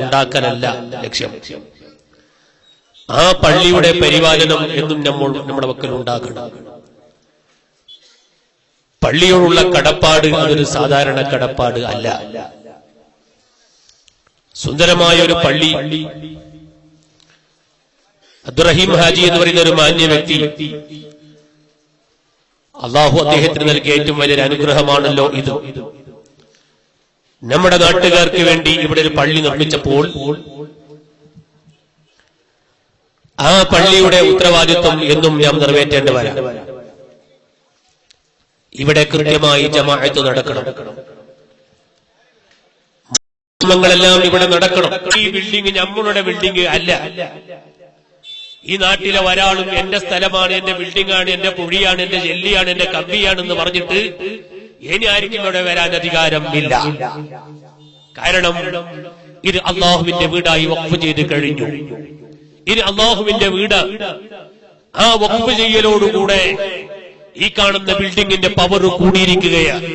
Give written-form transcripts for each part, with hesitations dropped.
ഉണ്ടാക്കലല്ല ലക്ഷ്യം. ആ പള്ളിയുടെ പരിപാലനം എന്നും നമ്മുടെ മക്കൾ ഉണ്ടാക്കണം. പള്ളിയോടുള്ള കടപ്പാട് അതൊരു സാധാരണ കടപ്പാട് അല്ല. സുന്ദരമായ ഒരു പള്ളി, അബ്ദുറഹീം ഹാജി എന്ന് പറയുന്ന ഒരു മാന്യ വ്യക്തി, അള്ളാഹു അദ്ദേഹത്തിന് നൽകിയ ഏറ്റവും വലിയൊരു അനുഗ്രഹമാണല്ലോ ഇത്. നമ്മുടെ നാട്ടുകാർക്ക് വേണ്ടി ഇവിടെ ഒരു പള്ളി നിർമ്മിച്ചപ്പോൾ ആ പള്ളിയുടെ ഉത്തരവാദിത്വം എന്നും നാം നിറവേറ്റേണ്ടവരാണ്. ഇവിടെ കൃത്യമായി ജമാഅത്ത് നടക്കണം, ങ്ങളെല്ലാം ഇവിടെ നടക്കണം. ഈ ബിൽഡിംഗ് നമ്മളുടെ ബിൽഡിംഗ് അല്ല. ഈ നാട്ടിലെ ഒരാളും എന്റെ സ്ഥലമാണ്, എന്റെ ബിൽഡിംഗാണ്, എന്റെ പുഴിയാണ്, എന്റെ ജെല്ലിയാണ്, എന്റെ കമ്പിയാണെന്ന് പറഞ്ഞിട്ട് ഇനി ആർക്കും ഇവിടെ വരാൻ അധികാരം ഇല്ല. കാരണം ഇത് അള്ളാഹുവിന്റെ വീടായി വഖഫ് ചെയ്ത് കഴിഞ്ഞു. ഇത് അള്ളാഹുവിന്റെ വീട്. ആ വഖഫ് ചെയ്യലോടുകൂടെ ഈ കാണുന്ന ബിൽഡിംഗിന്റെ പവർ കൂടിയിരിക്കുകയാണ്.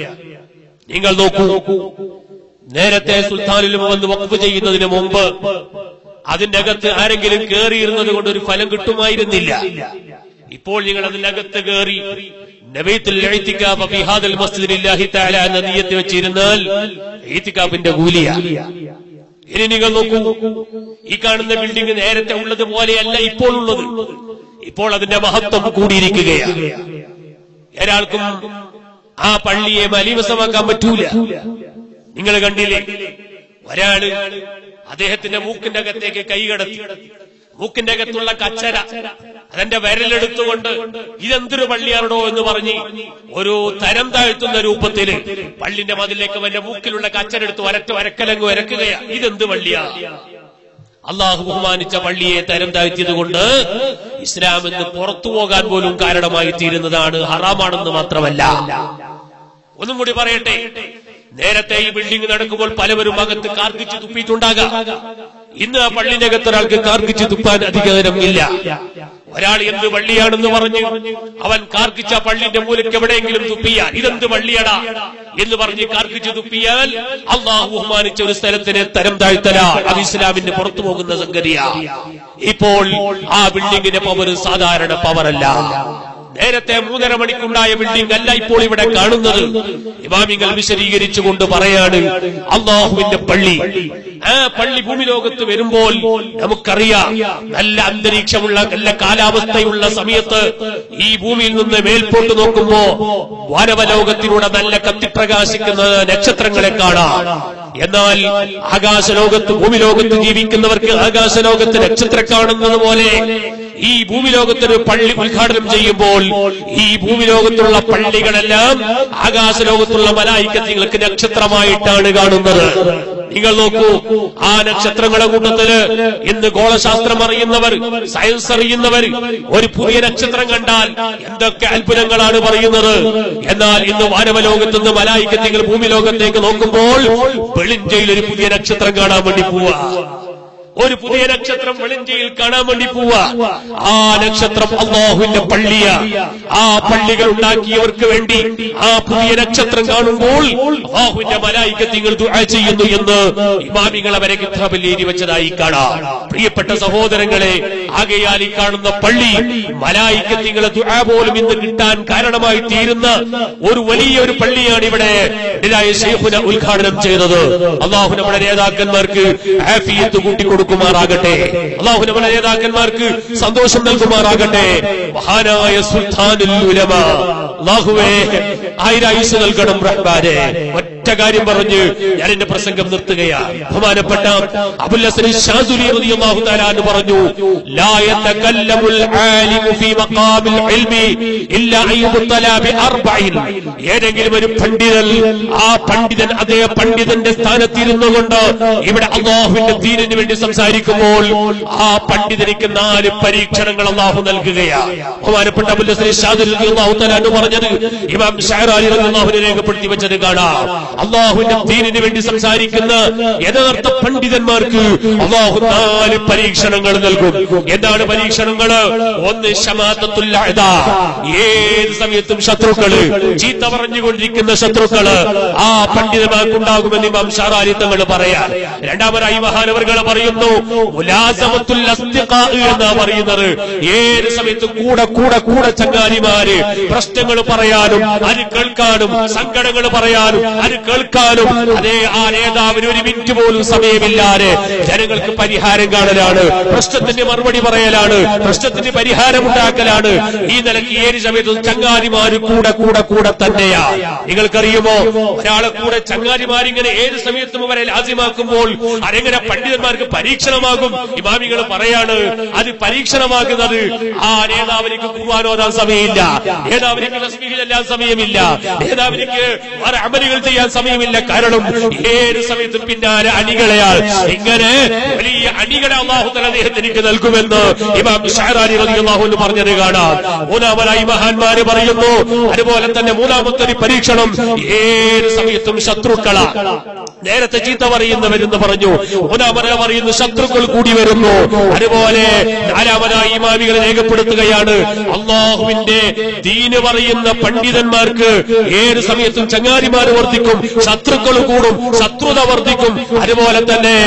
നിങ്ങൾ നോക്കൂ, നേരത്തെ സുൽത്താനിലും വന്ന് വഖഫ് ചെയ്യുന്നതിന് മുമ്പ് അതിന്റെ അകത്ത് ആരെങ്കിലും കയറിയിരുന്നത് കൊണ്ട് ഒരു ഫലം കിട്ടുമായിരുന്നില്ല. ഇപ്പോൾ നിങ്ങൾ അതിന്റെ അകത്ത് കയറി നബീത്തുൽ ഇഅ്തികാഫ് ഫീ ഹാദൽ മസ്ജിദി ലില്ലാഹി തആല എന്ന നിയ്യത്ത് വെച്ചിരുന്നാൽ ഇഅ്തികാഫിന്റെ കൂലിയാണ്. ഇനി നിങ്ങൾ നോക്കൂ, ഈ കാണുന്ന ബിൽഡിംഗ് നേരത്തെ ഉള്ളതുപോലെയല്ല ഇപ്പോൾ ഉള്ളത്. ഇപ്പോൾ അതിന്റെ മഹത്വം കൂടിയിരിക്കുകയാണ്. ഒരാൾക്കും ആ പള്ളിയെ മലീമസമാക്കാൻ പറ്റൂല. നിങ്ങൾ കണ്ടില്ലേ, ഒരാള് അദ്ദേഹത്തിന്റെ മൂക്കിന്റെ അകത്തേക്ക് കൈ കടത്തി, മൂക്കിന്റെ അകത്തുള്ള കച്ചര അതെന്റെ വിരലെടുത്തുകൊണ്ട് ഇതെന്തൊരു പള്ളിയാണോ എന്ന് പറഞ്ഞ് ഒരു തരം താഴ്ത്തുന്ന രൂപത്തില് പള്ളിന്റെ മതിലേക്ക് എന്റെ മൂക്കിലുള്ള കച്ചരെടുത്ത് വരക്കലങ്ങ് വരക്കുകയാ. ഇതെന്ത് പള്ളിയാ? അള്ളാഹു ബഹുമാനിച്ച പള്ളിയെ തരം താഴ്ത്തിയത് കൊണ്ട് ഇസ്ലാം എന്ന് പുറത്തു പോകാൻ പോലും കാരണമായി തീരുന്നതാണ്, ഹറാമാണെന്ന് മാത്രമല്ല. ഒന്നും കൂടി പറയട്ടെ, നേരത്തെ ഈ ബിൽഡിംഗ് നടക്കുമ്പോൾ പലവരും അകത്ത് കാർക്കിച്ച് തുപ്പിയിട്ടുണ്ടാകാം. ഇന്ന് ആ പള്ളിന്റെ അകത്ത് ഒരാൾക്ക് കാർക്കിച്ച് തുപ്പാൻ അധികാരം ഇല്ല. ഒരാൾ എന്ത് പള്ളിയാണെന്ന് പറഞ്ഞ് അവൻ കാർക്കിച്ച പള്ളിന്റെ മൂലയ്ക്ക് എവിടെയെങ്കിലും തുപ്പിയാൽ ഇതെന്ത് പള്ളിയടാ എന്ന് പറഞ്ഞ് കാർക്കിച്ച് തുപ്പിയാൽ അള്ളാഹു ബഹുമാനിച്ച ഒരു സ്ഥലത്തിനെ തരം താഴ്ത്തലാ. അത് ഇസ്ലാമിന്റെ പുറത്തു പോകുന്ന സംഗതിയാ. ഇപ്പോൾ ആ ബിൽഡിംഗിന്റെ പവർ സാധാരണ പവറല്ല. നേരത്തെ 3.5 മണിക്കുണ്ടായ ബിൽഡിംഗ് അല്ല ഇപ്പോൾ ഇവിടെ കാണുന്നത്. ഇമാമിങ്ങൾ വിശദീകരിച്ചുകൊണ്ട് പറയാണ്, അള്ളാഹുവിന്റെ പള്ളി, ആ പള്ളി ഭൂമി ലോകത്ത് വരുമ്പോൾ നമുക്കറിയാം, നല്ല അന്തരീക്ഷമുള്ള നല്ല കാലാവസ്ഥയുള്ള സമയത്ത് ഈ ഭൂമിയിൽ നിന്ന് മേൽപോട്ട് നോക്കുമ്പോ വാനവലോകത്തിലൂടെ നല്ല കത്തിപ്രകാശിക്കുന്ന നക്ഷത്രങ്ങളെ കാണാം. എന്നാൽ ആകാശലോകത്ത് ഭൂമി ലോകത്ത് ജീവിക്കുന്നവർക്ക് ആകാശലോകത്ത് നക്ഷത്രം കാണുന്നത് പോലെ ഈ ഭൂമി ലോകത്തൊരു പള്ളി ഉദ്ഘാടനം ചെയ്യുമ്പോൾ ഈ ഭൂമി ലോകത്തുള്ള പള്ളികളെല്ലാം ആകാശലോകത്തുള്ള മലായിക്കത്തുകൾക്ക് നക്ഷത്രമായിട്ടാണ് കാണുന്നത്. നിങ്ങൾ നോക്കൂ, ആ നക്ഷത്രങ്ങളുടെ കൂട്ടത്തില് ഇന്ന് ഗോളശാസ്ത്രം അറിയുന്നവർ, സയൻസ് അറിയുന്നവർ ഒരു പുതിയ നക്ഷത്രം കണ്ടാൽ എന്തൊക്കെ അത്ഭുതങ്ങളാണ് പറയുന്നത്. എന്നാൽ ഇന്ന് വാനവലോകത്തുനിന്ന് മലായിക്കത്തുകൾ ഭൂമി ലോകത്തേക്ക് നോക്കുമ്പോൾ വെളിഞ്ചയിൽ ഒരു പുതിയ നക്ഷത്രം കാണാൻ വേണ്ടി പോവാ. ഒരു പുതിയ നക്ഷത്രം വെളിഞ്ചയിൽ കാണാൻ വേണ്ടി പോവാ. ആ നക്ഷത്രം അല്ലാഹുവിന്റെ പള്ളിയാ. ആ പള്ളികൾ ഉണ്ടാക്കിയവർക്ക് വേണ്ടി ആ പുതിയ നക്ഷത്രം കാണുമ്പോൾ അല്ലാഹുവിന്റെ മലായികത്തുകൾ ദുആ ചെയ്യുന്നു എന്ന് ഇമാമികൾ അവരെ കിതാബിൽ എഴുതി വെച്ചതായി കാണാം. പ്രിയപ്പെട്ട സഹോദരങ്ങളെ, ആകയാൽ ഈ കാണുന്ന പള്ളി മലായികത്തുകളെ ദുആ പോലും ഇന്ന് കിട്ടാൻ കാരണമായി തീരുന്ന ഒരു വലിയൊരു പള്ളിയാണ് ഇവിടെ ശൈഖുന ഉദ്ഘാടനം ചെയ്തത്. അല്ലാഹു നമ്മുടെ നേതാക്കന്മാർക്ക് ആഫിയത്ത് കൂട്ടിക്കൊടുക്കും ാകട്ടെ. അല്ലാഹു നമ്മുടെ നേതാക്കന്മാർക്ക് സന്തോഷം നൽകുമാറാകട്ടെ. മഹാനായ സുൽത്താനുൽ ഉലമ അല്ലാഹുവേ ആയുരായുസ് നൽകണം റഹ്മാനെ. ഒറ്റ കാര്യം പറഞ്ഞ് ഞാൻ എന്റെ പ്രസംഗം നിർത്തുകയാണ്. ബഹുമാനപ്പെട്ട അബുൽ ഹസൻ ശാദുലി റളിയല്ലാഹു തആല അൻഹു പറഞ്ഞു, ലാ യതകല്ലമുൽ ആലിമു ഫീ മഖാമിൽ ഇൽമി ഇല്ലാ അയ്യുബ്തലാ ബി അർബഇൻ. ഏതെങ്കിലും ഒരു പണ്ഡിതൻ, ആ പണ്ഡിതൻ അതേ പണ്ഡിതന്റെ സ്ഥാനത്തിരുന്നു കൊണ്ട് ഇവിടെ അല്ലാഹുവിന്റെ ദീനിന് വേണ്ടി സംസാരിക്കുമ്പോൾ ആ പണ്ഡിതനിക്ക് 4 പരീക്ഷണങ്ങൾ അല്ലാഹു നൽകുകയാണ്. ബഹുമാനപ്പെട്ട അബുൽ ഹസൻ ശാദുലി റളിയല്ലാഹു തആല അൻഹു പറഞ്ഞത് ഇമാം ശഅറാനി റളിയല്ലാഹു അൻഹു രേഖപ്പെടുത്തി വെച്ചത് കാണാം. അള്ളാഹുവിന്റെ ദീനിന് വേണ്ടി സംസാരിക്കുന്ന യഥാർത്ഥ പണ്ഡിതന്മാർക്ക് അള്ളാഹു 4 പരീക്ഷണങ്ങൾ നൽകും. എന്താണ് പരീക്ഷണങ്ങൾ? ഒന്ന് ശമാതത്തുൽ അഅദാ, ഏത് സമയത്തും ശത്രുക്കള്, ചീത്ത പറഞ്ഞുകൊണ്ടിരിക്കുന്ന ശത്രുക്കള് ആ പണ്ഡിതന്മാർക്കുണ്ടാകുമെന്ന് ഇമാം ഷാറാനി തങ്ങൾ പറയാൻ. രണ്ടാമതായി മഹാനവർകൾ പറയുന്നു മുലാസമത്തുൽ അസ്തിഖാ എന്നാ പറയുന്നത്. ഏത് സമയത്തും കൂടെ ചങ്ങാതിമാര് പ്രശ്നങ്ങൾ പറയാനും അത് കേൾക്കാനും, സങ്കടങ്ങൾ പറയാനും അത് കേൾക്കാനും, അതേ ആ നേതാവിന് 1 മിനിറ്റ് പോലും സമയമില്ലാതെ ജനങ്ങൾക്ക് പരിഹാരം കാണലാണ്, പ്രശ്നത്തിന്റെ മറുപടി പറയലാണ്, പ്രശ്നത്തിന് പരിഹാരമുണ്ടാക്കലാണ്. ഈ നിലയ്ക്ക് ഏത് സമയത്തും ചങ്ങാതിമാര് കൂടെ തന്നെയാ. നിങ്ങൾക്കറിയുമോ, ഒരാളെ കൂടെ ചങ്ങാതിമാരിങ്ങനെ ഏത് സമയത്തും അവരെ ലാസിമാക്കുമ്പോൾ അതെങ്ങനെ പണ്ഡിതന്മാർക്ക് പരീക്ഷണമാകും? ഇമാമികൾ പറയാണ്, അത് പരീക്ഷണമാകുന്നത് ആ നേതാവിനിക്ക് ഖുർആൻ ഓതാൻ സമയമില്ല, നേതാവിനിക്ക് തസ്ബീഹ് ചൊല്ലാൻ സമയമില്ല, നേതാവിനിക്ക് വേറെ അമലുകൾ ചെയ്യാൻ സമയമില്ല. കാരണം ഏത് സമയത്തും പിന്നാലെ അണികളെയാൾ. ഇങ്ങനെ വലിയ അണികളെ അല്ലാഹു തആല അദ്ദേഹത്തിനിക്ക് നൽകുമെന്ന് ഇമാം ഷഅറാനി റളിയല്ലാഹു അൻഹു പറഞ്ഞത് കാണാം. മൂന്നാമതായി മഹാന്മാര് പറയുന്നു, അതുപോലെ തന്നെ മൂന്നാമത്തെ ഒരു പരീക്ഷണം ഏത് സമയത്തും ശത്രുക്കള, നേരത്തെ ചീത്ത പറയുന്നവരെന്ന് പറഞ്ഞു, മൂന്നാമതായി പറയുന്നു ശത്രുക്കൾ കൂടി വരുന്നു. അതുപോലെ നാലാമതായി ഇമാമികളെ രേഖപ്പെടുത്തുകയാണ്, അള്ളാഹുവിന്റെ ദീന് പറയുന്ന പണ്ഡിതന്മാർക്ക് ഏത് സമയത്തും ചങ്ങാതിമാര് വർദ്ധിക്കും, ശത്രുക്കൾ കൂടും, ശത്രുത വർദ്ധിക്കും. അതുപോലെ തന്നെ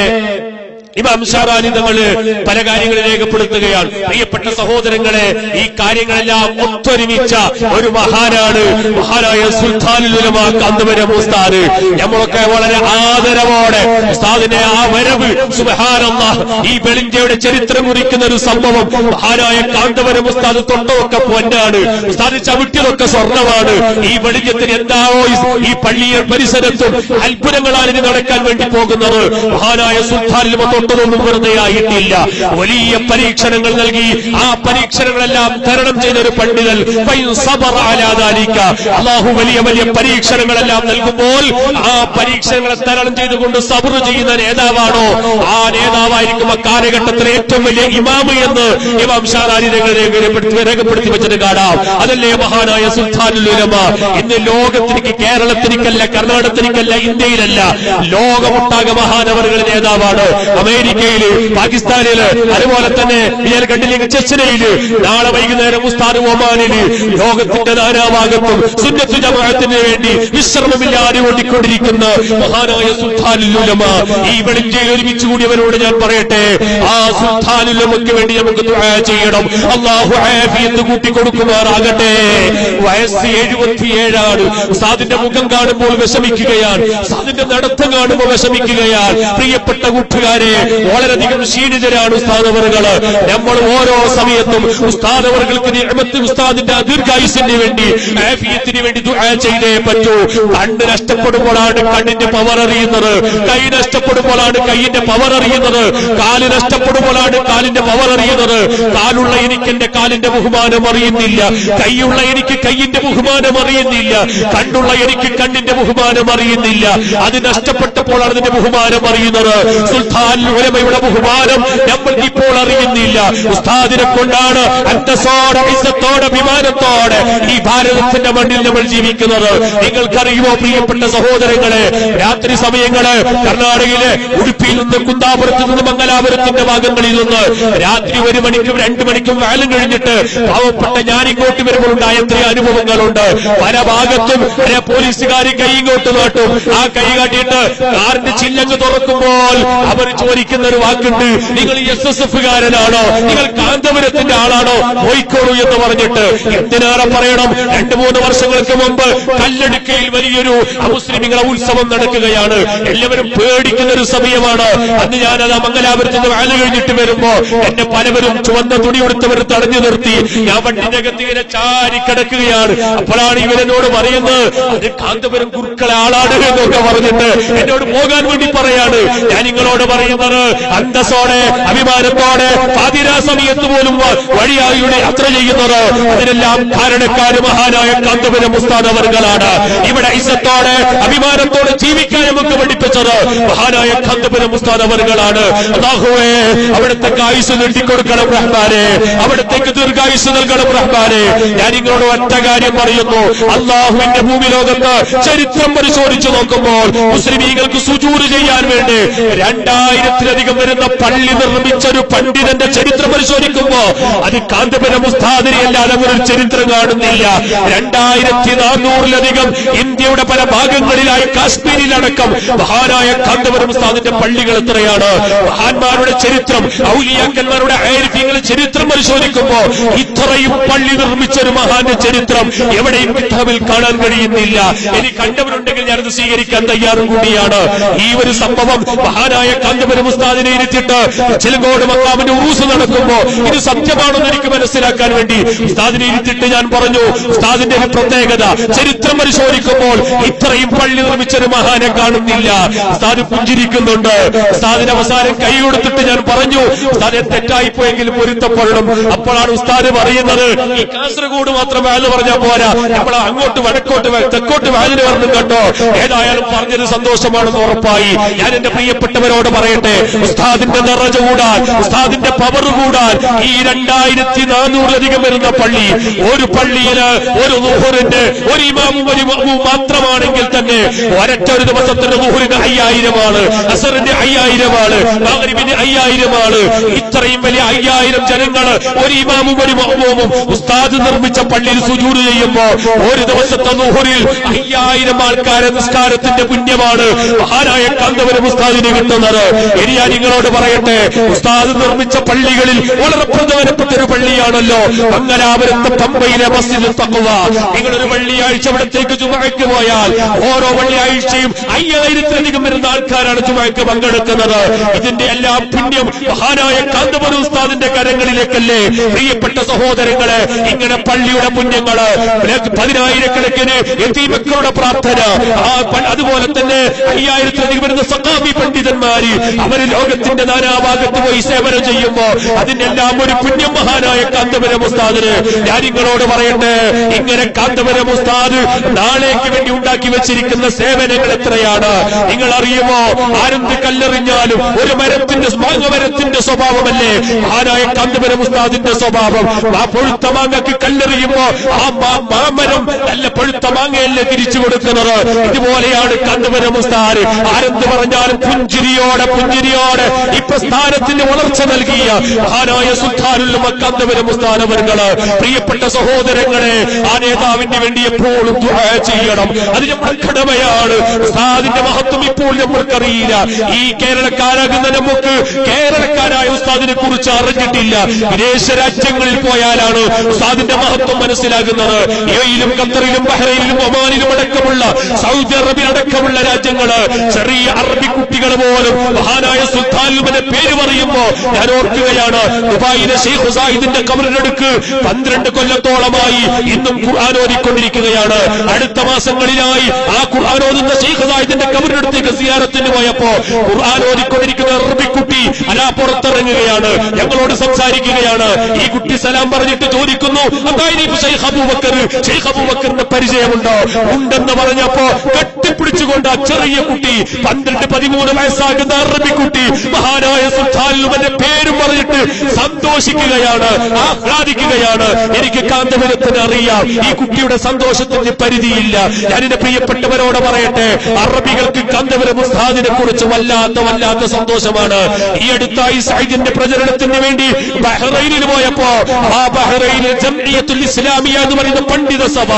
ഇമാം ഷാറാനി തങ്ങള് പല കാര്യങ്ങളും രേഖപ്പെടുത്തുകയാണ്. പ്രിയപ്പെട്ട സഹോദരങ്ങളെ, ഈ കാര്യങ്ങളെല്ലാം ഒത്തൊരുമിച്ച ഒരു മഹാനാണ് മഹാനായ സുൽത്താനുൽ ഉലമാ കാന്തപുരം ഉസ്താദ്. നമ്മളൊക്കെ വളരെ ആദരവോടെ ഉസ്താദിന്റെ ആ വരവ്, സുബ്ഹാനല്ലാഹ്, ഈ വെളിഞ്ചയുടെ ചരിത്രം കുറിക്കുന്ന ഒരു സംഭവം. മഹാനായ കാന്തപുരം ഉസ്താദ് തൊട്ടതൊക്കെ പൊന്നാണ്, ഉസ്താദ് ചവിട്ടിയതൊക്കെ സ്വർണ്ണമാണ്. ഈ വെളിഞ്ഞത്തിന് എന്താവോ ഈ പള്ളിയെ പരിസരത്തും അത്ഭുതങ്ങളാണ് ഇനി നടക്കാൻ വേണ്ടി പോകുന്നത്. മഹാനായ സുൽത്താനുൽ ഉലമാ തൊട്ടതൊന്നും വെറുതെ ആയിട്ടില്ല. വലിയ പരീക്ഷണങ്ങൾ നൽകി ആ പരീക്ഷണങ്ങളെല്ലാം തരണം ചെയ്ത ഒരു പണ്ഡിതൻ. അല്ലാഹു വലിയ പരീക്ഷണങ്ങളെല്ലാം നൽകുമ്പോൾ ആ പരീക്ഷണങ്ങളെ തരണം ചെയ്തുകൊണ്ട് സബർ ചെയ്യുന്ന നേതാവാണോ, ആ നേതാവായിരിക്കും അക്കാലഘട്ടത്തിലെ ഏറ്റവും വലിയ ഇമാമ് എന്ന് ഇമാം ഷാറാനി രേഖപ്പെടുത്തി വെച്ചത് കാണാം. അതല്ലേ മഹാനായ സുൽത്താനുൽ ഉലമാ. ഇന്ന് ലോകത്തിലേക്ക്, കേരളത്തിലേക്കല്ല, കർണാടകത്തിലേക്കല്ല, ഇന്ത്യയിലല്ല, ലോകമൊട്ടാകെ മഹാനവറുകളുടെ നേതാവാണ്. അമേരിക്കയില്, പാകിസ്ഥാനില്, അതുപോലെ തന്നെ ഞാൻ കണ്ടില്ലെങ്കിൽ ചെച്ചനയില്, നാളെ വൈകുന്നേരം ഉസ്താദ് ഒമാനില്, ലോകത്തിന്റെ നാനാഭാഗത്തും സുന്നത്ത് ജമാഅത്തിന് വേണ്ടി വിശ്രമമില്ലാതെ ഓടിക്കൊണ്ടിരിക്കുന്ന മഹാനായ സുൽത്താനുൽ ഉലമാ. ഈ വെളിഞ്ചയിൽ ഒരുമിച്ച് കൂടിയവരോട് ഞാൻ പറയട്ടെ, ആ സുൽത്താനുൽ ഉലമയ്ക്ക് വേണ്ടി നമുക്ക് ദുആ ചെയ്യണം. അല്ലാഹു ആഫിയത്ത് കൂട്ടിക്കൊടുക്കുമാറാകട്ടെ. വയസ്സ് 77 ഉസ്താദിന്റെ മുഖം കാണുമ്പോൾ വിഷമിക്കുകയാണ്, ഉസ്താദിന്റെ നടത്തം കാണുമ്പോൾ വിഷമിക്കുകയാണ്. പ്രിയപ്പെട്ട കൂട്ടുകാരെ, വളരെയധികം ക്ഷീണിതരാണ് ഉസ്താദവറുകള്. നമ്മൾ ഓരോ സമയത്തും ഉസ്താദവറുകൾക്ക് നിഅമത്ത്, ഉസ്താദിന്റെ ദീർഘായുസ്സിന് വേണ്ടി, ആഫിയത്തിന് വേണ്ടി ദുആ ചെയ്തേ പറ്റൂ. കണ്ണ് നഷ്ടപ്പെടുമ്പോഴാണ് കണ്ണിന്റെ പവർ അറിയുന്നത്, കൈ നഷ്ടപ്പെടുമ്പോഴാണ് കൈയിന്റെ പവർ അറിയുന്നത്, കാല് നഷ്ടപ്പെടുമ്പോഴാണ് കാലിന്റെ പവർ അറിയുന്നത്. കാലുള്ള എനിക്ക് എന്റെ കാലിന്റെ ബഹുമാനം അറിയുന്നില്ല, കൈയുള്ള എനിക്ക് കൈയിന്റെ ബഹുമാനം അറിയുന്നില്ല, കണ്ണുള്ള എനിക്ക് കണ്ണിന്റെ ബഹുമാനം അറിയുന്നില്ല. അത് നഷ്ടപ്പെട്ടപ്പോഴാണ് അതിന്റെ ബഹുമാനം അറിയുന്നത്. സുൽത്താനുൽ ഉലമയുടെ ബഹുമാനം നമ്മൾക്ക് ഇപ്പോൾ അറിയുന്നില്ല. ഉസ്താദിനെ കൊണ്ടാണ് അന്തസ്സോടെ, ഇസ്സത്തോടെ, അഭിമാനത്തോടെ ഈ ഭാരതത്തിന്റെ മണ്ണിൽ നമ്മൾ ജീവിക്കുന്നത്. നിങ്ങൾക്കറിയുമോ പ്രിയപ്പെട്ട സഹോദരങ്ങളെ, രാത്രി സമയങ്ങള് കർണാടകയിലെ ഉടുപ്പിയിൽ നിന്ന്, കുന്താപുരത്ത് നിന്ന്, മംഗലാപുരത്തിന്റെ ഭാഗങ്ങളിൽ നിന്ന് രാത്രി 1 മണിക്കും 2 മണിക്കും വേലം കഴിഞ്ഞിട്ട് പാവപ്പെട്ട ഞാനിങ്ങോട്ട് വരുമ്പോൾ ഉണ്ടായ എത്രയോ അനുഭവങ്ങളുണ്ട്. പല ഭാഗത്തും പോലീസുകാർ കൈ ഇങ്ങോട്ട് നാട്ടും, ആ കൈ കാട്ടിയിട്ട് കാറിന്റെ ചില്ലങ്ങ് തുറക്കുമ്പോൾ അവർ ചോദിക്കുന്ന ഒരു വാക്കുണ്ട്, നിങ്ങൾ SSF-കാരനാണോ, നിങ്ങൾ കാന്തപുരത്തിന്റെ ആളാണോ, പോയിക്കോളൂ എന്ന് പറഞ്ഞിട്ട്. എന്തിനേറെ പറയണം, 2-3 വർഷങ്ങൾക്ക് മുമ്പ് കല്ലടുക്കയിൽ വലിയൊരു അമുസ്ലിമികളെ ഉത്സവം നടക്കുകയാണ്. എല്ലാവരും പേടിക്കുന്ന ഒരു സമയമാണ്. അന്ന് ഞാനത് മംഗലാപുരത്ത് നിന്ന് വേല കഴിഞ്ഞിട്ട് വരുമ്പോ എന്നെ പലവരും ചുവന്ന തുണി കൊടുത്തവർ തടഞ്ഞു നിർത്തി. ഞാൻ വണ്ടിന്റെ അകത്ത് ഇങ്ങനെ ചാരിക്കിടക്കുകയാണ്. അപ്പോഴാണ് ഇവരെന്നോട് പറയുന്നത്, അത് കാന്തപുരം കുറുക്കളെ ആളാണ് എന്നൊക്കെ പറഞ്ഞിട്ട് എന്നോട് പോകാൻ വേണ്ടി പറയാണ്. ഞാൻ നിങ്ങളോട് പറയുന്നത്, പറയുന്നത് അന്തസ്സോടെ അഭിമാനത്തോടെ പാതിരാ സമയത്ത് പോലും വഴിയായിലൂടെ യാത്ര ചെയ്യുന്നത് അതിനെല്ലാം കാരണക്കാര് മഹാനായ കാന്തപുരം ഉസ്താദ് അവർകളാണ്. ഇവിടെ ഇസ്സത്തോടെ അഭിമാനത്തോടെ ജീവിക്കാൻ നമുക്ക് പഠിപ്പിച്ചത് മഹാനായ കാന്തപുരം ഉസ്താദ് അവർകളാണ്. അല്ലാഹുവേ അവിടത്തേക്ക് ആയുസ് നീട്ടിക്കൊടുക്കണം റഹ്മാനെ, അവിടത്തേക്ക് ദീർഘായുസ് നൽകണം റഹ്മാനെ. ഞാൻ നിങ്ങളോട് ഒറ്റ കാര്യം പറയുന്നു, അല്ലാഹുവിന്റെ ഭൂമി ലോകത്ത് ചരിത്രം പരിശോധിച്ചു നോക്കുമ്പോൾ മുസ്ലിമീങ്ങൾക്ക് സുജൂദ് ചെയ്യാൻ വേണ്ടി 2000-ലധികം വരുന്ന പള്ളി നിർമ്മിച്ചൊരു പണ്ഡിതന്റെ ചരിത്രം പരിശോധിക്കുമ്പോ അത് കാന്തപുരം ഉസ്താദിനെ അല്ലാതെ ഒരു ചരിത്രം കാണുന്നില്ല. 2400-ലധികം ഇന്ത്യയുടെ പല ഭാഗങ്ങളിലായി കാശ്മീരിലടക്കം മഹാനായ കാന്തപുരം ഉസ്താദിന്റെ പള്ളികൾ എത്രയാണ്. മഹാന്മാരുടെ ചരിത്രം, ഔലിയാക്കന്മാരുടെ ആരിഫ്യങ്ങളുടെ ചരിത്രം പരിശോധിക്കുമ്പോ ഇത്രയും പള്ളി നിർമ്മിച്ചൊരു മഹാന്റെ ചരിത്രം എവിടെയും കിതാബിൽ കാണാൻ കഴിയുന്നില്ല. ഇനി കണ്ടവരുണ്ടെങ്കിൽ ഞാനത് സ്വീകരിക്കാൻ തയ്യാറും കൂടിയാണ്. ഈ ഒരു സംഭവം മഹാനായ കാന്തപുരം ഉസ്താദിനെ ഇരുത്തിയിട്ട് ചിലങ്കോട് മക്കാമിന്റെ ഉറൂസ് നടക്കുമ്പോ ഇത് സത്യമാണെന്ന് എനിക്ക് മനസ്സിലാക്കാൻ വേണ്ടി ഉസ്താദിനെ ഇരുത്തിയിട്ട് ഞാൻ പറഞ്ഞു, ഉസ്താദിന്റെ ഒരു പ്രത്യേകത ചരിത്രം പരിശോധിക്കുമ്പോൾ ഇത്രയും പള്ളി നിർമ്മിച്ചൊരു മഹാനെ കാണുന്നില്ല. ഉസ്താദ് പുഞ്ചിരിക്കുന്നുണ്ട്. ഉസ്താദിന് അവസാനം കൈ കൊടുത്തിട്ട് ഞാൻ പറഞ്ഞു, ഉസ്താദ് തെറ്റായിപ്പോയെങ്കിലും പൊരുത്തപ്പെടണം. അപ്പോഴാണ് ഉസ്താദ് പറയുന്നത്, ഈ കാസർഗോഡ് മാത്രം വാല് പറഞ്ഞാൽ പോരാ, നമ്മൾ അങ്ങോട്ട് വടക്കോട്ട് തെക്കോട്ട് വാലിന് പറഞ്ഞു കേട്ടോ. ഏതായാലും പറഞ്ഞത് സന്തോഷമാണെന്ന് ഉറപ്പായി. ഞാൻ എന്റെ പ്രിയപ്പെട്ടവരോട് പറയട്ടെ, ഉസ്താദിന്റെ നിറജ കൂടാൻ, ഉസ്താദിന്റെ പവർ കൂടാൻ ഈ 2400-ലധികം വരുന്ന പള്ളി, ഒരു പള്ളിയില് ഒരു ളുഹറിന്റെ ഒരു ഇമാമും ഒരു മഅ്മൂമും മാത്രമാണെങ്കിൽ തന്നെ ഒരൊറ്റ ഒരു ദിവസത്തിന്റെ ളുഹറിന് 5000 അസറിന്റെ 5000 മഗ്രിബിന് 5000 ഇത്രയും വലിയ 5000 ജനങ്ങള് ഒരു ഇമാമും ഒരു മഅ്മൂമും ഉസ്താദ് നിർമ്മിച്ച പള്ളിയിൽ സുജൂദ് ചെയ്യുമ്പോ ഒരു ദിവസത്തെ ളുഹറിൽ 5000 ആൾക്കാരെ നിസ്കാരത്തിന്റെ പുണ്യമാണ് മഹാനായ കാന്തപുരം ഉസ്താദിന് കിട്ടുന്നത്. ഇനി ഞാൻ നിങ്ങളോട് പറയട്ടെ, ഉസ്താദ് നിർമ്മിച്ച പള്ളികളിൽ വളരെ പ്രധാനപ്പെട്ട ഒരു പള്ളിയാണല്ലോ മംഗലാപുരത്തെ പമ്പയിലെ മസ്ജിദുൽ തഖ്വ. നിങ്ങളൊരു വെള്ളിയാഴ്ച അവിടത്തേക്ക് ജുമുഅയ്ക്ക് പോയാൽ ഓരോ വെള്ളിയാഴ്ചയും 5000-ലധികം വരുന്ന ആൾക്കാരാണ് ജുമുഅയ്ക്ക് പങ്കെടുക്കുന്നത്. ഇതിന്റെ എല്ലാം പുണ്യം മഹാനായ കാന്തപുരം ഉസ്താദിന്റെ കരങ്ങളിലേക്കല്ലേ പ്രിയപ്പെട്ട സഹോദരങ്ങളെ. ഇങ്ങനെ പള്ളിയുടെ പുണ്യങ്ങള്, 10,000-കണക്കിന് യതീമക്കളുടെ പ്രാർത്ഥന, അതുപോലെ തന്നെ 5000-ലധികം വരുന്ന സഖാഫി പണ്ഡിതന്മാര് അവര് ലോകത്തിന്റെ നാനാഭാഗത്ത് പോയി സേവനം ചെയ്യുമ്പോ അതിനെല്ലാം ഒരു പുണ്യം മഹാനായ കാന്തപുരം ഉസ്താദിന്. ഞാൻ നിങ്ങളോട് പറയട്ടെ, ഇങ്ങനെ കാന്തപുരം ഉസ്താദ് നാളേക്ക് വേണ്ടി ഉണ്ടാക്കി വെച്ചിരിക്കുന്ന സേവനങ്ങൾ എത്രയാണ് നിങ്ങൾ അറിയുമോ? ആരെന്ത് കല്ലെറിഞ്ഞാലും ഒരു മാങ്ങമരത്തിന്റെ സ്വഭാവമല്ലേ മഹാനായ കാന്തപുരം ഉസ്താദിന്റെ സ്വഭാവം. ആ പൊഴുത്ത മാങ്ങക്ക് കല്ലെറിയുമ്പോ ആ മാമരം നല്ല പൊഴുത്ത മാങ്ങയല്ലേ തിരിച്ചു കൊടുക്കുന്നത്. ഇതുപോലെയാണ് കാന്തപുരം ഉസ്താദ്. ആരെന്ത് പറഞ്ഞാലും പുഞ്ചിരിയോടെ ഈ പ്രസ്ഥാനത്തിന് വളർച്ച നൽകിയ മഹാനായ സുൽത്താനുൽ ഉലമ കാന്തപുരം ഉസ്താദ് അവർകള്. പ്രിയപ്പെട്ട സഹോദരങ്ങളെ, ആ നേതാവിന് വേണ്ടി എപ്പോഴും ദുആ ചെയ്യണം. അത് നമ്മുടെ കടമയാണ്. ഉസ്താദിന്റെ മഹത്വം ഇപ്പോൾ നമ്മൾക്കറിയില്ല. ഈ കേരളക്കാരാകുന്ന നമുക്ക് കേരളക്കാരായ ഉസ്താദിനെ കുറിച്ച് അറിഞ്ഞിട്ടില്ല. വിദേശ രാജ്യങ്ങളിൽ പോയാലാണ് ഉസ്താദിന്റെ മഹത്വം മനസ്സിലാകുന്നത്. യുഎഇയിലും ഖത്തറിലും ബഹ്റൈനിലും ഒമാനിലും അടക്കമുള്ള സൗദി അറേബ്യയിലടക്കമുള്ള രാജ്യങ്ങള് ചെറിയ അറബി കുട്ടികൾ പോലും മഹാനായ സുൽത്താനുൽ ഉലമയുടെ പേര് പറയുമ്പോ ഞാൻ ഓർക്കുകയാണ്, ദുബായിലെ ഷെയ്ഖ് സായിദിന്റെ ഖബറിനടുക്ക് 12 കൊല്ലത്തോളമായി ഇന്നും ഖുർആൻ ഓതിക്കൊണ്ടിരിക്കുകയാണ്. അടുത്ത മാസങ്ങളിലായി ആ ഖുർആൻ ഓതുന്ന ഷെയ്ഖ് സായിദിന്റെ ഖബറിനടുത്തേക്ക് സിയാറത്തിന് പോയപ്പോ ഖുർആൻ ഓതിക്കൊണ്ടിരിക്കുന്ന അറബി കുട്ടി അലാ പുറത്തിറങ്ങുകയാണ്, ഞങ്ങളോട് സംസാരിക്കുകയാണ്. ഈ കുട്ടി സലാം പറഞ്ഞിട്ട് ചോദിക്കുന്നു, ഷെയ്ഖ് അബൂബക്കറിന്റെ പരിചയമുണ്ടോ? ഉണ്ടെന്ന് പറഞ്ഞപ്പോ കെട്ടിപ്പിടിച്ചുകൊണ്ട് ആ ചെറിയ കുട്ടി 12-13 വയസ്സാകുന്ന അറബി കുട്ടി മഹാനായ സുൽത്താനുൽ ഉലമയുടെ പേരും പറഞ്ഞിട്ട് സന്തോഷിക്കുകയാണ്, ആഹ്ലാദിക്കുകയാണ്. എനിക്ക് കാന്തപുരത്തിന് അറിയാം ഈ കുട്ടിയുടെ സന്തോഷത്തിന് പരിധിയില്ല. ഞാനെന്റെ പ്രിയപ്പെട്ടവരോട് പറയട്ടെ, അറബികൾക്ക് കാന്തപുരം ഉസ്താദിനെ കുറിച്ച് വല്ലാത്ത സന്തോഷമാണ്. ഈ അടുത്തായി സയ്യിദിന്റെ പ്രചരണത്തിന് വേണ്ടി ബഹ്റൈനിൽ പോയപ്പോ ആ ബഹ്റൈനിൽ ജംഇയ്യത്തുൽ ഇസ്ലാമിയ എന്ന് പറയുന്ന പണ്ഡിത സഭ,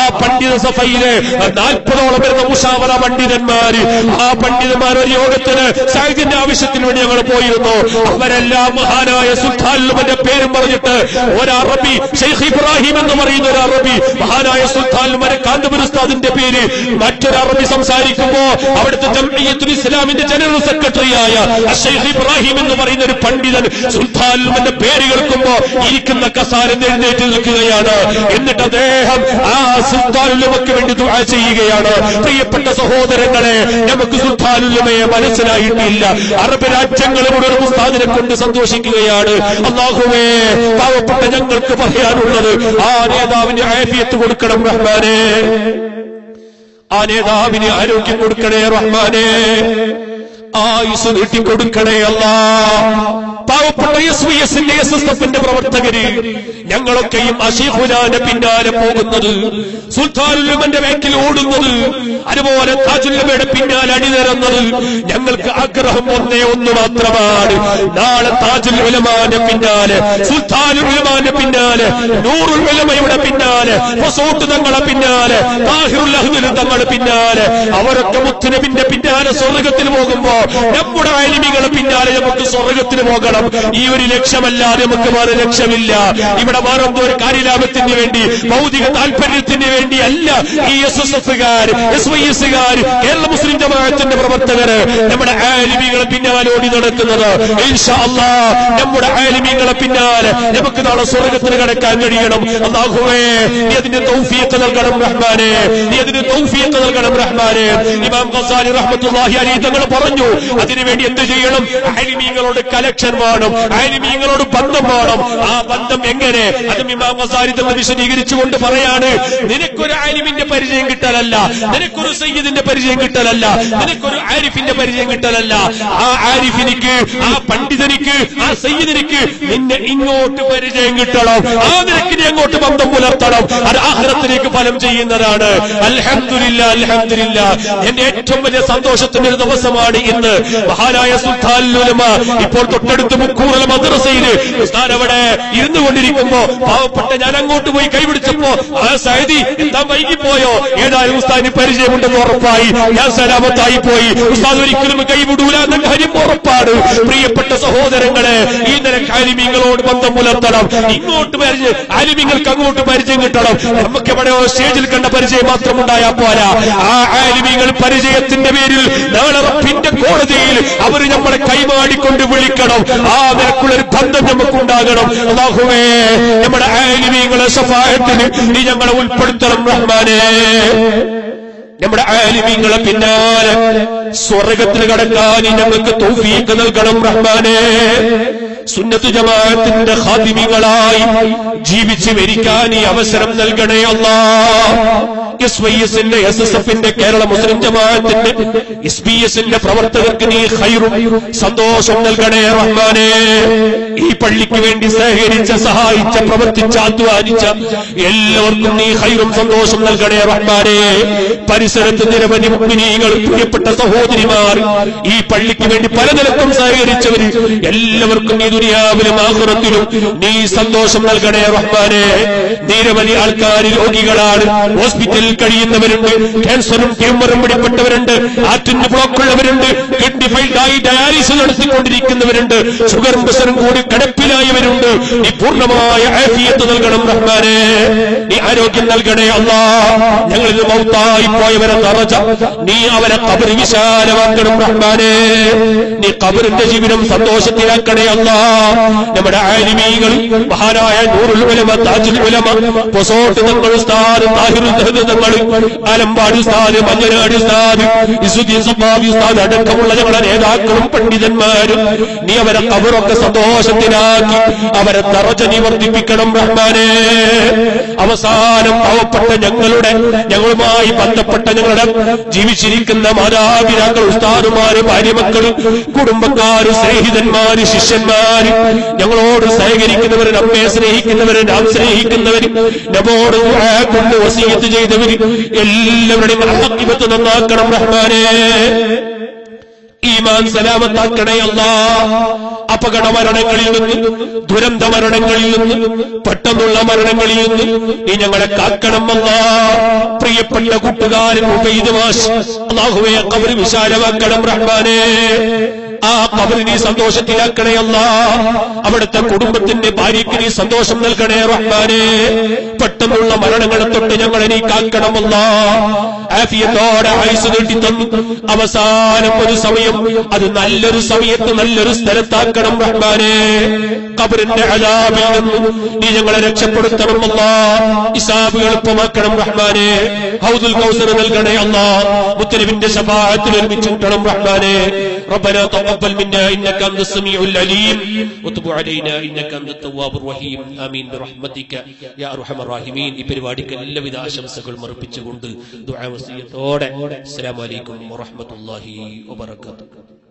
ആ പണ്ഡിത സഭയിലെ 40ഓളം വരുന്ന മുഷാവറ പണ്ഡിതന്മാര്, ആ പണ്ഡിതന്മാർ ഒരു യോഗത്തിന് സയ്യിദിന്റെ ആവശ്യത്തിന് വേണ്ടി ഞങ്ങൾ പോയിരുന്നു. അവരെല്ലാം മഹാനായ സുൽത്താനുലുമന്റെ പേരും പറഞ്ഞിട്ട് ഒരറബി ഷെയ്ഖ് ഇബ്രാഹിം എന്ന് പറയുന്ന ഒരു അറബി മഹാനായ സുൽത്താനുലുമന്റെ കാന്തപുര ഉസ്താദിന്റെ പേര് മറ്റൊരു അറബി സംസാരിക്കുമ്പോ അവിടുത്തെ ജംഇയ്യത്തുൽ ഇസ്ലാമിന്റെ ജനറൽ സെക്രട്ടറിയായ ഷെയ്ഖ് ഇബ്രാഹിം എന്ന് പറയുന്ന ഒരു പണ്ഡിതൻ സുൽത്താനുലുമന്റെ പേര് കേൾക്കുമ്പോ ഇരിക്കുന്ന കസാരയിൽ എഴുന്നേറ്റ് നിൽക്കുകയാണ്. എന്നിട്ട് അദ്ദേഹം ആ സുൽത്താനുലുമയ്ക്ക് വേണ്ടി ദുആ ചെയ്യുകയാണ്. പ്രിയപ്പെട്ട സഹോദരങ്ങളെ, നമുക്ക് സുൽത്താനുലുമയെ മനസ്സിലായിട്ടില്ല. അറബ് രാജ്യങ്ങളുടെ ഒരു ഉസ്താദിനെ കൊണ്ട് സന്തോഷിക്കുകയാണ്. അല്ലാഹുവേ, പാവപ്പെട്ട ഞങ്ങൾക്ക് പറയാനുള്ളത് ആ നേതാവിന് ആഫിയത്ത് കൊടുക്കണം റഹ്മാനേ, ആ നേതാവിന് ആരോഗ്യം കൊടുക്കണേ റഹ്മാനേ, ആയുസ് നീട്ടിക്കൊടുക്കണേ അല്ലാഹ്. പാവപ്പെട്ട SYSന്റെ SSFന്റെ പ്രവർത്തകര് ഞങ്ങളൊക്കെയും അശീഖുനാന്റെ പിന്നാലെ പോകുന്നത്, സുൽത്താനുലുമന്റെ ബാക്കിൽ ഓടുന്നത്, അതുപോലെ താജുലുമയുടെ പിന്നാലെ അണിനിരന്നത് ഞങ്ങൾക്ക് ആഗ്രഹം ഒന്ന് മാത്രമാണ്. നാളെ താജുൽ ഉലമാന്റെ പിന്നാലെ, സുൽത്താനുൽ ഉലമാന്റെ പിന്നാലെ, നൂറുൽ ഉലമയുടെ പിന്നാലെ, വസൂത്ത് തങ്ങളെ പിന്നാലെ, താഹിറുൽ അഹ്മദ് തങ്ങളെ പിന്നാലെ, അവരൊക്കെ മുത്തുനബിന്റെ പിന്നാലെ സ്വർഗ്ഗത്തിൽ പോകുമ്പോ നമ്മുടെ ആലിമികളെ പിന്നാലെ നമുക്ക് സ്വർഗ്ഗത്തിന് പോകണം. ഈ ഒരു ലക്ഷ്യമല്ലാതെ നമുക്ക് വേറെ ലക്ഷ്യമില്ല. ഇവിടെ വേറെ ഒരു കാര്യലാഭത്തിന് വേണ്ടി, ഭൗതിക താല്പര്യത്തിന് വേണ്ടി അല്ല ഈ SSFകാർ, SYSകാർ, കേരള മുസ്ലിം ജമാഅത്തിന്റെ പ്രവർത്തകര് നമ്മുടെ ആലിമികളെ പിന്നാലെ ഓടി നടക്കുന്നത്. ഇൻഷാ അല്ലാഹ് നമ്മുടെ ആലിമികളെ പിന്നാലെ നമുക്ക് നാളെ സ്വർഗ്ഗത്തിന് കടക്കാൻ കഴിയണം. അല്ലാഹുവേ, നീ അതിന് തൗഫീഖ് നൽകണം റഹ്മാനേ, നീ അതിന് തൗഫീഖ് നൽകണം റഹ്മാനേ. ഇമാം ഗസാലി റഹ്മത്തുള്ളാഹി അലൈഹി തങ്ങൾ പറഞ്ഞു, അതിനുവേണ്ടി എന്ത് ചെയ്യണം? ആലിമീങ്ങളോട് കലക്ഷൻ വേണം, ആലിമീങ്ങളോട് ബന്ധം വേണം. ആ ബന്ധം എങ്ങനെ? അത് ഇമാം ഗസാലി തങ്ങൾ വിശദീകരിച്ചുകൊണ്ട് പറയാണ്, നിനക്കൊരു ആലിമിന്റെ പരിചയം കിട്ടലല്ല, നിനക്കൊരു സയ്യിദിന്റെ പരിചയം കിട്ടലല്ല, നിനക്കൊരു ആരിഫിന്റെ പരിചയം കിട്ടലല്ല. ആ ആരിഫിനിക്ക്, ആ പണ്ഡിതനിക്ക്, ആ സയ്യിദിനിക്ക് നിന്നെ ഇങ്ങോട്ട് പരിചയം കിട്ടണം. ആ നിനക്കിനെ അങ്ങോട്ട് ബന്ധം പുലർത്തണം. അത് ആഖിറത്തിലേക്ക് ഫലം ചെയ്യുന്നതാണ്. അൽഹംദുലില്ലാ, അൽഹംദുലില്ലാ. എന്റെ ഏറ്റവും വലിയ സന്തോഷത്തിന്റെ ഒരു ദിവസമാണ് ഇന്ന്. മഹാനായ സുൽത്താനുൽ ഉലമ ഇപ്പോൾ തൊട്ടടുത്ത് മുക്കൂറൽ മദ്രസയില് ഉസ്താദ് അവിടെ ഇരുന്നു കൊണ്ടിരിക്കുമ്പോ പാവപ്പെട്ട ഞാൻ അങ്ങോട്ട് പോയി കൈപിടിച്ചപ്പോ, ആ സൈദി എന്താ വൈകിപ്പോയോ? ഏതായാലും ഉസ്താദിന് പരിചയമുണ്ടെന്ന് ഉറപ്പായി. ഞാൻ സലാമത്തായി പോയി. ഉസ്താദ് ഒരിക്കലും കൈവിടൂല എന്ന കാര്യം ഉറപ്പാണ്. പ്രിയപ്പെട്ട സഹോദരങ്ങളെ, ഈ നിലക്ക് ആലിമീങ്ങളോട് ബന്ധം പുലർത്തണം. ഇങ്ങോട്ട് ആലിമീങ്ങൾക്ക് അങ്ങോട്ട് പരിചയം കിട്ടണം. നമുക്ക് എവിടെയോ സ്റ്റേജിൽ കണ്ട പരിചയം മാത്രം ഉണ്ടായാൽ പോരാ. ആ ആലിമീങ്ങൾ പരിചയത്തിന്റെ പേരിൽ നാളെ റബ്ബിന്റെ കോടതിയിൽ അവർ നമ്മളെ കൈമാടിക്കൊണ്ട് വിളിക്കണം. ആ നിലക്കുള്ളൊരു ബന്ധം നമുക്കുണ്ടാകണം. അല്ലാഹുവേ, നമ്മുടെ ആലിമീങ്ങളെ ശഫാഅത്തിന് നീ ഞങ്ങളെ ഉൾപ്പെടുത്തണം റഹ്മാനേ. നമ്മുടെ ആലിമീങ്ങളെ പിന്നാലെ സ്വർഗ്ഗത്തിൽ കടക്കാൻ ഞങ്ങൾക്ക് തൗഫീഖ് നൽകണം റഹ്മാനേ. സുന്നത്ത് ജമാഅത്തിന്റെ ഖാദിമികളായി ജീവിച്ച് മരിക്കാൻ ഈ അവസരം നൽകണേ അല്ലാഹ്. SYSന്റെ SSFന്റെ കേരള മുസ്ലിം ജമാഅത്തിന്റെ SBSന്റെ പ്രവർത്തകർക്ക് നീ ഖൈറും സന്തോഷം നൽകണേ റഹ്മാനേ. ഈ പള്ളിക്ക് വേണ്ടി സഹകരിച്ച, സഹായിച്ച, പ്രവർത്തിച്ച, അധ്വാനിച്ച എല്ലാവർക്കും നീ ഖൈറും സന്തോഷം നൽകണേ റഹ്മാനേ. പരിസരത്ത് നിരവധി മുഅ്മിനീങ്ങൾ, പ്രിയപ്പെട്ട സഹോദരിമാർ, ഈ പള്ളിക്ക് വേണ്ടി പലതരക്കും സഹകരിച്ചവർ എല്ലാവർക്കും ഈ ദുനിയാവിലും ആഖിറത്തിലും നീ സന്തോഷം നൽകണേ റഹ്മാനേ. നിരവധി ആൾക്കാർ രോഗികളാണ്, ഹോസ്പിറ്റലിൽ കഴിയുന്നവരുണ്ട്, ക്യാൻസറും ട്യൂമറും പിടിപ്പെട്ടവരുണ്ട്, ആറ്റിന് ബ്ലോക്കുള്ളവരുണ്ട്, കിഡ്നി ഫെയിൽഡായി ഡയാലിസിസ് നടത്തിക്കൊണ്ടിരിക്കുന്നവരുണ്ട്, ഷുഗറും പ്രഷറും കൂടി കിടപ്പിലായവരുണ്ട്. നീ പൂർണ്ണമായ ആഫിയത്ത് നൽകണം റഹ്മാനേ. നീ ആരോഗ്യം നൽകണേ അല്ലാഹ്. ഞങ്ങളിൽ മൗത്തായി പോയവരെ ദറജ നീ അവരെ ഖബർ വിശാലമാക്കണം റഹ്മാനേ. നീ ഖബറിന്റെ ജീവിതം സന്തോഷത്തിലാക്കണേ അല്ലാഹ്. നമ്മുടെ ആലിമീങ്ങൾ, മഹാനായ നൂറുൽ ഉലമ, താജുൽ ഉലമ, പൊസോട്ട് തങ്ങൾ ഉസ്താദ്, താഹിറുൽ അഹ്മദ് തങ്ങൾ, ആലമ്പാട് ഉസ്താദ്, മഞ്ഞനാട് ഉസ്താദ്, ഇസുദ്ദീൻ സഫാവി ഉസ്താദ് അടക്കമുള്ള ഞങ്ങളുടെ നേതാക്കളും പണ്ഡിതന്മാരും നീ അവരെ ഖബറൊക്കെ സന്തോഷത്തിലാക്കി അവരെ ദറജ നീ വർദ്ധിപ്പിക്കണം റഹ്മാനേ. അവസാനം പാവപ്പെട്ട ഞങ്ങളുമായി ബന്ധപ്പെട്ട ഞങ്ങളുടെ ജീവിച്ചിരിക്കുന്ന മാതാപിതാക്കൾ, ഉസ്താദുമാര്, ഭാര്യമക്കള്, കുടുംബക്കാര്, സ്നേഹിതന്മാര്, ശിഷ്യന്മാര്, ഞങ്ങളോട് സഹകരിക്കുന്നവര്, നമ്മെ സ്നേഹിക്കുന്നവര്, നാം സ്നേഹിക്കുന്നവര്, നമ്മോട് കൊണ്ട് വസിയത്ത് ചെയ്തവര് എല്ലാവരുടെയും ആഖിബത്ത് നന്നാക്കണം റഹ്മാനേ. ഈമാൻ സലാമത്താക്കണേ അല്ലാഹ്. അപകട മരണങ്ങളിൽ നിന്ന്, ദുരന്ത മരണങ്ങളിൽ നിന്ന്, പെട്ടെന്നുള്ള മരണങ്ങളിൽ നിന്ന് നീ ഞങ്ങളെ കാക്കണം അല്ലാഹ്. പ്രിയപ്പെട്ട കൂട്ടുകാരൻ ഉബൈദ് മാഷ്, അല്ലാഹുവേ ഖബർ വിശാലമാക്കണം റഹ്മാനേ. ആ ഖബറിനെ നീ സന്തോഷത്തിലാക്കണേ അല്ലാഹ്. അവിടുത്തെ കുടുംബത്തിന്റെ ഭാര്യയ്ക്ക് നീ സന്തോഷം നൽകണേ റഹ്മാനേ. പെട്ടെന്നുള്ള മരണങ്ങളെ തൊട്ട് ഞങ്ങളെ നീ കാക്കണം അല്ലാഹ്. ആഫിയത്തോടെ ആയുസ് നീട്ടി തന്നു അവസാനം ഒരു സമയം അത് നല്ലൊരു സമയത്ത് നല്ലൊരു സ്ഥലത്താക്കണം റഹ്മാനേ. ഖബറിന്റെ അദാബിൽ നിന്ന് നീ ഞങ്ങളെ രക്ഷപ്പെടുത്തണം അല്ലാഹ്. ഹിസാബ് എളുപ്പമാക്കണം റഹ്മാനേ. ഹൗദുൽ കൗസർ നൽകണേ അല്ലാഹ്. മുത്തനബിന്റെ ശഫാഅത്തിൽ ഒരുമിച്ച് കൂട്ടണം റഹ്മാനേ. ربنا تقبل منا إنك أنت السميع العليم وتب علينا إنك أنت التواب الرحيم آمين برحمتك يا أرحم الراحمين. ഈ പരിപാടിക്ക് എല്ലാവിധ ആശംസകളും അർപ്പിച്ചുകൊണ്ട് ദുആ വസിയത്തോടെ അസ്സലാമു അലൈക്കും വറഹ്മത്തുള്ളാഹി വബറകാതുഹു.